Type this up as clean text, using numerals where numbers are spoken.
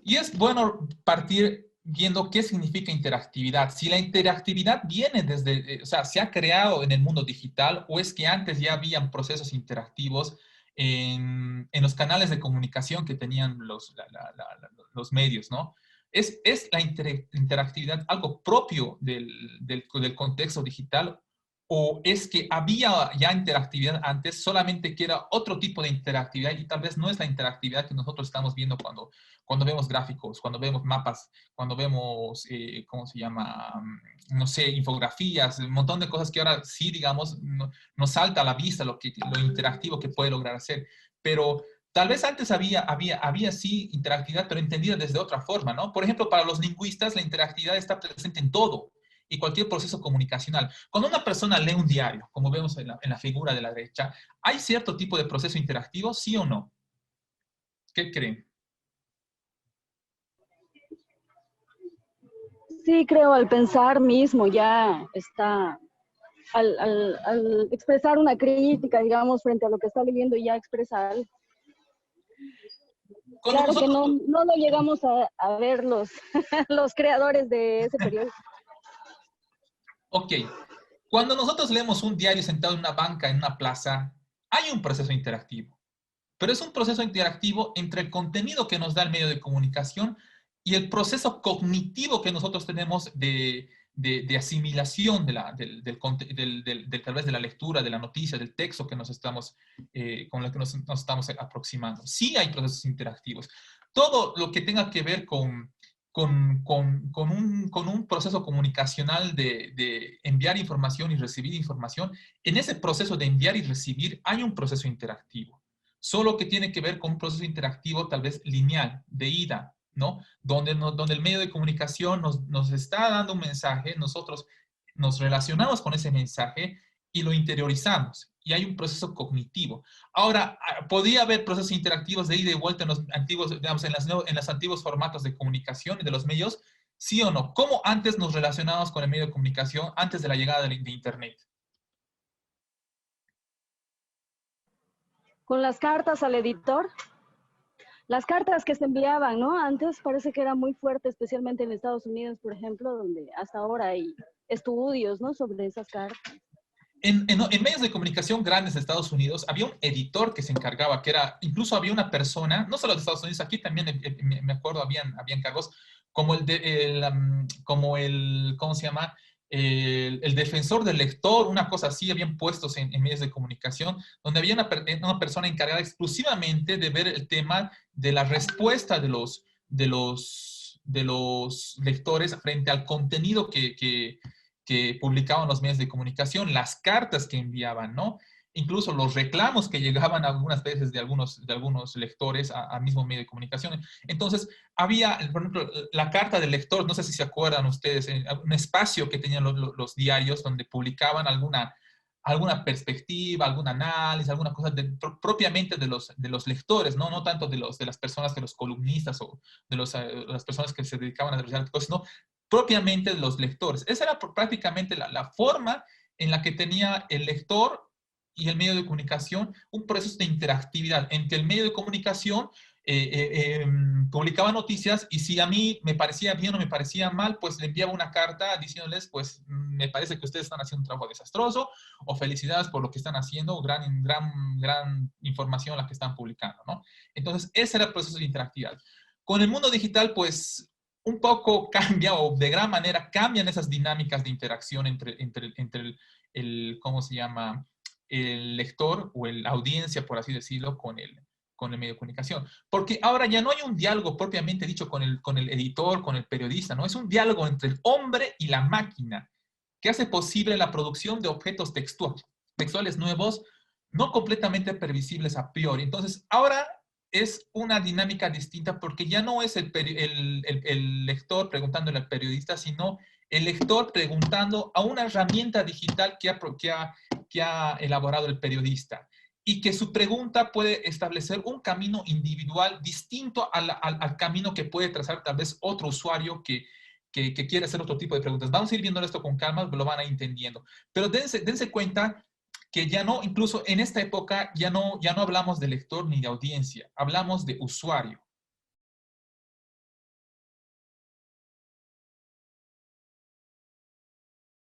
Y es bueno partir viendo qué significa interactividad. Si la interactividad viene desde, o sea, se ha creado en el mundo digital o es que antes ya habían procesos interactivos en los canales de comunicación que tenían los medios, ¿no? ¿Es la interactividad algo propio del contexto digital o es que había ya interactividad antes, solamente que era otro tipo de interactividad y tal vez no es la interactividad que nosotros estamos viendo cuando vemos gráficos, cuando vemos mapas, cuando vemos, ¿cómo se llama? No sé, infografías, un montón de cosas que ahora sí, digamos, nos salta a la vista lo interactivo que puede lograr hacer. Pero tal vez antes había sí interactividad, pero entendida desde otra forma, ¿no? Por ejemplo, para los lingüistas la interactividad está presente en todo y cualquier proceso comunicacional. Cuando una persona lee un diario, como vemos en la figura de la derecha, ¿hay cierto tipo de proceso interactivo, sí o no? ¿Qué creen? Sí, creo, al pensar mismo ya está, al expresar una crítica, digamos, frente a lo que está leyendo, ya expresa algo. Cuando Claro que nosotros... no lo llegamos a ver los, los creadores de ese periodo. Ok, cuando nosotros leemos un diario sentado en una banca, en una plaza, hay un proceso interactivo. Pero es un proceso interactivo entre el contenido que nos da el medio de comunicación y el proceso cognitivo que nosotros tenemos de asimilación tal vez de la lectura, de la noticia, del texto que nos estamos, con el que nos estamos aproximando. Sí hay procesos interactivos. Todo lo que tenga que ver con un proceso comunicacional de enviar información y recibir información, en ese proceso de enviar y recibir hay un proceso interactivo. Solo que tiene que ver con un proceso interactivo tal vez lineal, de ida, ¿no? Donde el medio de comunicación nos está dando un mensaje, nosotros nos relacionamos con ese mensaje y lo interiorizamos. Y hay un proceso cognitivo. Ahora, ¿podría haber procesos interactivos de ida y vuelta en los antiguos, digamos, en los antiguos formatos de comunicación y de los medios? ¿Sí o no? ¿Cómo antes nos relacionábamos con el medio de comunicación antes de la llegada de Internet? Con las cartas al editor, las cartas que se enviaban, ¿no? Antes parece que era muy fuerte, especialmente en Estados Unidos, por ejemplo, donde hasta ahora hay estudios, ¿no? Sobre esas cartas. En medios de comunicación grandes de Estados Unidos había un editor que se encargaba, que era, incluso había una persona, no solo de Estados Unidos, aquí también me acuerdo, habían cargos como ¿cómo se llama? El defensor del lector, una cosa así, habían puestos en medios de comunicación, donde había una persona encargada exclusivamente de ver el tema de la respuesta de los lectores frente al contenido que publicaban los medios de comunicación, las cartas que enviaban, ¿no? Incluso los reclamos que llegaban algunas veces de algunos lectores a mismo medio de comunicación. Entonces, había, por ejemplo, la carta del lector, no sé si se acuerdan ustedes, un espacio que tenían los diarios donde publicaban alguna perspectiva, algún análisis, alguna cosa propiamente de los lectores, ¿no? No tanto de las personas, de los columnistas o de las personas que se dedicaban a realizar cosas, sino propiamente de los lectores. Esa era prácticamente la forma en la que tenía el lector y el medio de comunicación un proceso de interactividad entre el medio de comunicación publicaba noticias y si a mí me parecía bien o me parecía mal, pues le enviaba una carta diciéndoles, pues me parece que ustedes están haciendo un trabajo desastroso o felicidades por lo que están haciendo, gran información la que están publicando, ¿no? Entonces, ese era el proceso de interactividad. Con el mundo digital, pues un poco cambia o de gran manera cambian esas dinámicas de interacción entre ¿cómo se llama? El lector o la audiencia, por así decirlo, con el medio de comunicación. Porque ahora ya no hay un diálogo propiamente dicho con el editor, con el periodista, ¿no? Es un diálogo entre el hombre y la máquina que hace posible la producción de objetos textuales nuevos, no completamente previsibles a priori. Entonces, ahora es una dinámica distinta porque ya no es el lector preguntándole al periodista, sino el lector preguntando a una herramienta digital que ha elaborado el periodista y que su pregunta puede establecer un camino individual distinto al camino que puede trazar tal vez otro usuario que quiere hacer otro tipo de preguntas. Vamos a ir viendo esto con calma, lo van a ir entendiendo. Pero dense cuenta que ya no, incluso en esta época, ya no hablamos de lector ni de audiencia, hablamos de usuario.